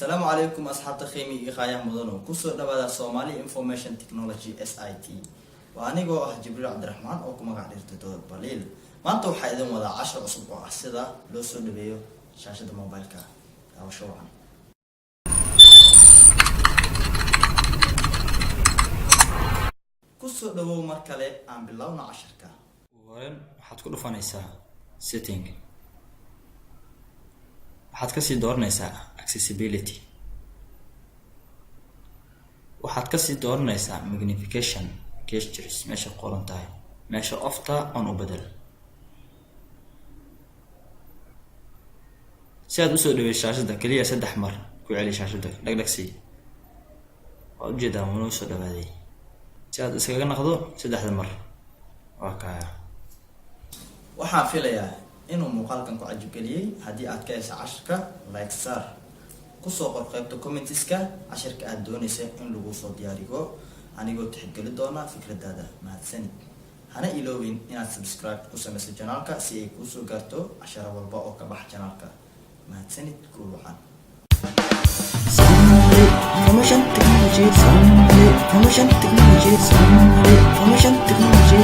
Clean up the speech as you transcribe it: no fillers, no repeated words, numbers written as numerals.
السلام عليكم أصحاب خيمي إخايا مدنو كسر دبادة Somali Information Technology SIT وأنا جو جبريل عبد الرحمن أو كما قاعد يرتدوا بليل ما أنتوا حيدهم ولا 10 أسبوع أحسدا لو سود بيو شاشة الموبايل كا أو شو عن كسر دبوا مركلة عم باللون 10 كا وين حتكون فانيسا setting waxaad kasii dooranaysaa accessibility waxaad kasii dooranaysaa magnification gestures meesha qoran tahay meesha ofta on u bedel si aad usoo dhawey shaashada kaliya 3 mar ku celi shaashada dhagdhagsi oo ujeedaa inuu soo dhawaaday si aad iskaga naqdo 3 mar waa kaya waxaan filayaa inuu muuqaalkan ku cajib galiyay haddii aad ka hesho casharka like saar kusoo qor qaybta commentiska casharka aad doonaysa in lagu soo diyaariyo anigoo tixgeli doona fikradaada mahadsanid hana iloobin inaad subscribe ku samayso channelka si ay kuu soo gaarto casharo walba oo ka bax channelka mahadsanid kuul waxaan Information technology, information technology, information technology,